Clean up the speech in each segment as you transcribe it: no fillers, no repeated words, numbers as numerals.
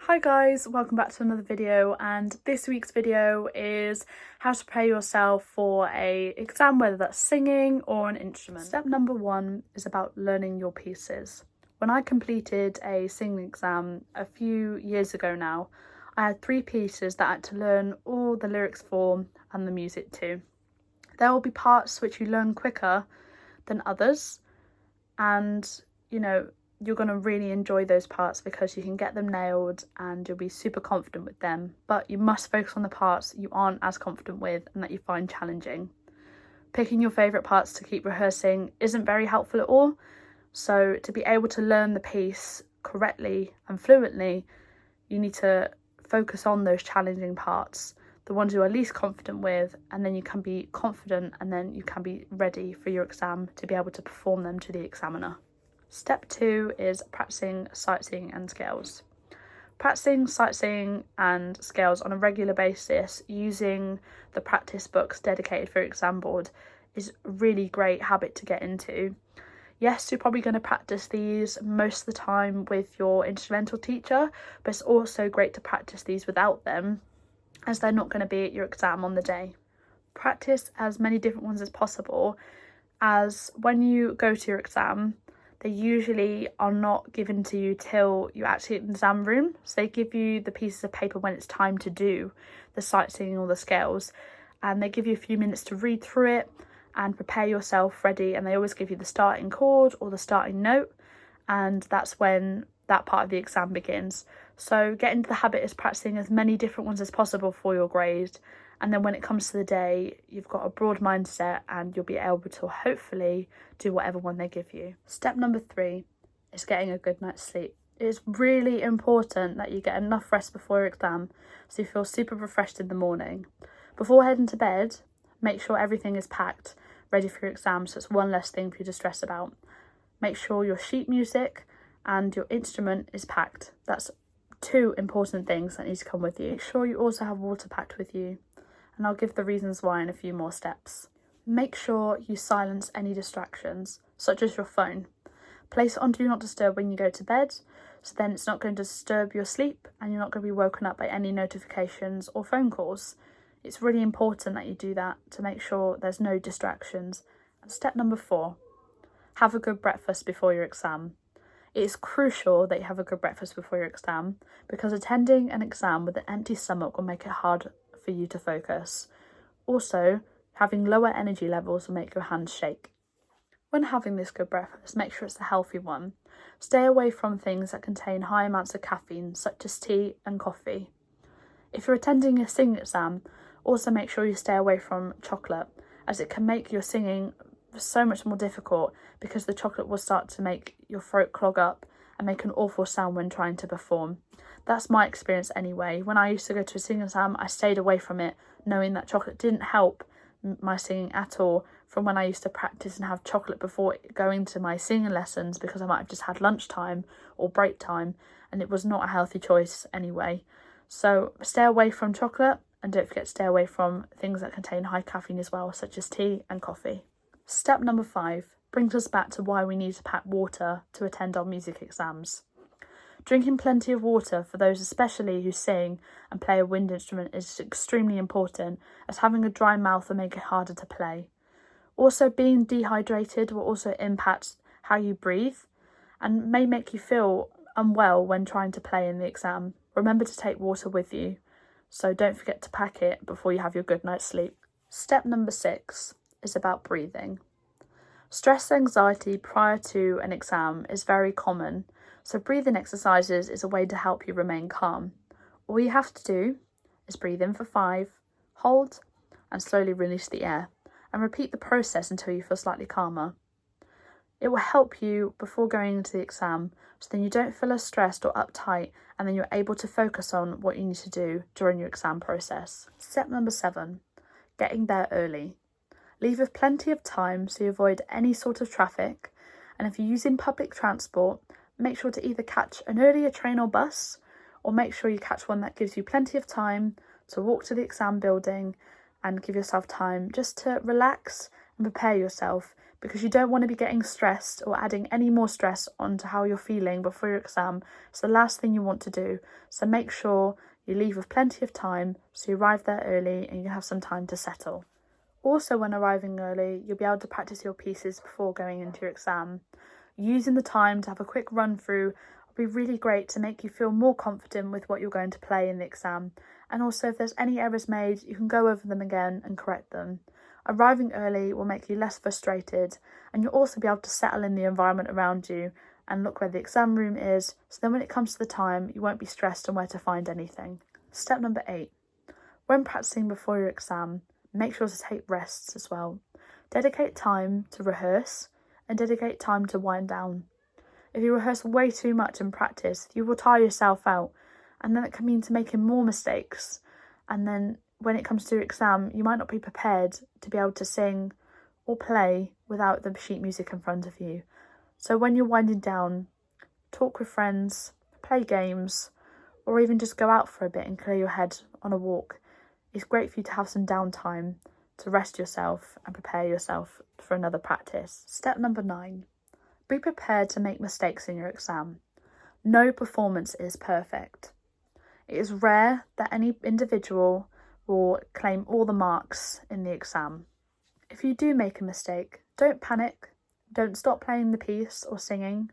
Hi guys, welcome back to another video, and this week's video is how to prepare yourself for an exam, whether that's singing or an instrument. Step number one is about learning your pieces. When I completed a singing exam a few years ago now, I had 3 pieces that I had to learn all the lyrics for and the music to. There will be parts which you learn quicker than others, and you're going to really enjoy those parts because you can get them nailed and you'll be super confident with them. But you must focus on the parts you aren't as confident with and that you find challenging. Picking your favourite parts to keep rehearsing isn't very helpful at all. So to be able to learn the piece correctly and fluently, you need to focus on those challenging parts, the ones you are least confident with, and then you can be confident and then you can be ready for your exam to be able to perform them to the examiner. Step 2 is practicing sight singing and scales. Practicing sight singing and scales on a regular basis using the practice books dedicated for your exam board is a really great habit to get into. Yes, you're probably going to practice these most of the time with your instrumental teacher, but it's also great to practice these without them, as they're not going to be at your exam on the day. Practice as many different ones as possible, as when you go to your exam, they usually are not given to you till you actually in the exam room. So they give you the pieces of paper when it's time to do the sight singing or the scales, and they give you a few minutes to read through it and prepare yourself ready, and they always give you the starting chord or the starting note, and that's when that part of the exam begins. So get into the habit of practicing as many different ones as possible for your grade, and then when it comes to the day, you've got a broad mindset and you'll be able to hopefully do whatever one they give you. Step number 3 is getting a good night's sleep. It is really important that you get enough rest before your exam so you feel super refreshed in the morning. Before heading to bed, make sure everything is packed, ready for your exam, so it's one less thing for you to stress about. Make sure your sheet music and your instrument is packed. That's 2 important things that need to come with you. Make sure you also have water packed with you, and I'll give the reasons why in a few more steps. Make sure you silence any distractions, such as your phone. Place it on Do Not Disturb when you go to bed, so then it's not going to disturb your sleep and you're not going to be woken up by any notifications or phone calls. It's really important that you do that to make sure there's no distractions. And step number 4, have a good breakfast before your exam. It is crucial that you have a good breakfast before your exam, because attending an exam with an empty stomach will make it hard for you to focus. Also, having lower energy levels will make your hands shake. When having this good breakfast, make sure it's a healthy one. Stay away from things that contain high amounts of caffeine, such as tea and coffee. If you're attending a singing exam, also make sure you stay away from chocolate, as it can make your singing so much more difficult, because the chocolate will start to make your throat clog up and make an awful sound when trying to perform. That's my experience anyway. When I used to go to a singing exam, I stayed away from it, knowing that chocolate didn't help my singing at all, from when I used to practice and have chocolate before going to my singing lessons, because I might have just had lunchtime or break time, and it was not a healthy choice anyway. So stay away from chocolate, and don't forget to stay away from things that contain high caffeine as well, such as tea and coffee. Step number 5 brings us back to why we need to pack water to attend our music exams. Drinking plenty of water for those especially who sing and play a wind instrument is extremely important, as having a dry mouth will make it harder to play. Also, being dehydrated will also impact how you breathe and may make you feel unwell when trying to play in the exam. Remember to take water with you, so don't forget to pack it before you have your good night's sleep. Step number 6 is about breathing. Stress and anxiety prior to an exam is very common, so breathing exercises is a way to help you remain calm. All you have to do is breathe in for 5, hold, and slowly release the air, and repeat the process until you feel slightly calmer. It will help you before going into the exam, so then you don't feel as stressed or uptight, and then you're able to focus on what you need to do during your exam process. Step number 7, getting there early. Leave with plenty of time so you avoid any sort of traffic, and if you're using public transport, make sure to either catch an earlier train or bus, or make sure you catch one that gives you plenty of time to walk to the exam building and give yourself time just to relax and prepare yourself, because you don't want to be getting stressed or adding any more stress onto how you're feeling before your exam. It's the last thing you want to do. So make sure you leave with plenty of time so you arrive there early and you have some time to settle. Also, when arriving early, you'll be able to practice your pieces before going into your exam. Using the time to have a quick run through will be really great to make you feel more confident with what you're going to play in the exam. And also, if there's any errors made, you can go over them again and correct them. Arriving early will make you less frustrated, and you'll also be able to settle in the environment around you and look where the exam room is, so then when it comes to the time, you won't be stressed on where to find anything. Step number 8. When practicing before your exam, make sure to take rests as well. Dedicate time to rehearse and dedicate time to wind down. If you rehearse way too much in practice, you will tire yourself out, and then it can mean to making more mistakes, and then when it comes to your exam, you might not be prepared to be able to sing or play without the sheet music in front of you. So when you're winding down, talk with friends, play games, or even just go out for a bit and clear your head on a walk. It's great for you to have some downtime to rest yourself and prepare yourself for another practice. Step number 9. Be prepared to make mistakes in your exam. No performance is perfect. It is rare that any individual will claim all the marks in the exam. If you do make a mistake, don't panic, don't stop playing the piece or singing,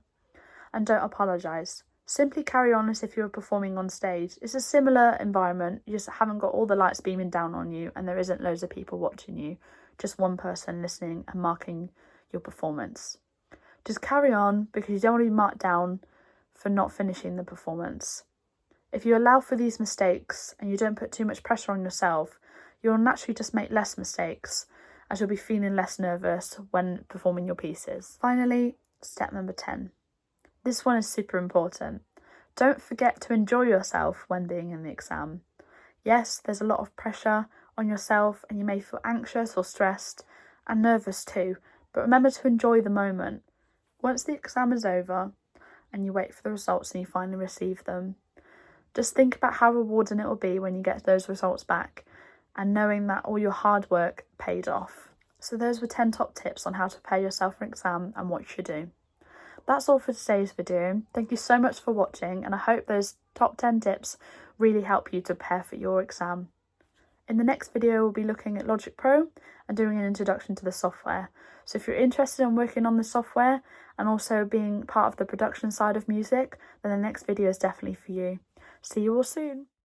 and don't apologise. Simply carry on as if you were performing on stage. It's a similar environment, you just haven't got all the lights beaming down on you and there isn't loads of people watching you, just one person listening and marking your performance. Just carry on because you don't want to be marked down for not finishing the performance. If you allow for these mistakes and you don't put too much pressure on yourself, you'll naturally just make less mistakes as you'll be feeling less nervous when performing your pieces. Finally, step number 10. This one is super important. Don't forget to enjoy yourself when being in the exam. Yes, there's a lot of pressure on yourself and you may feel anxious or stressed and nervous too, but remember to enjoy the moment. Once the exam is over and you wait for the results and you finally receive them, just think about how rewarding it will be when you get those results back and knowing that all your hard work paid off. So those were 10 top tips on how to prepare yourself for an exam and what you should do. That's all for today's video. Thank you so much for watching and I hope those top 10 tips really help you to prepare for your exam. In the next video, we'll be looking at Logic Pro and doing an introduction to the software. So if you're interested in working on the software and also being part of the production side of music, then the next video is definitely for you. See you all soon.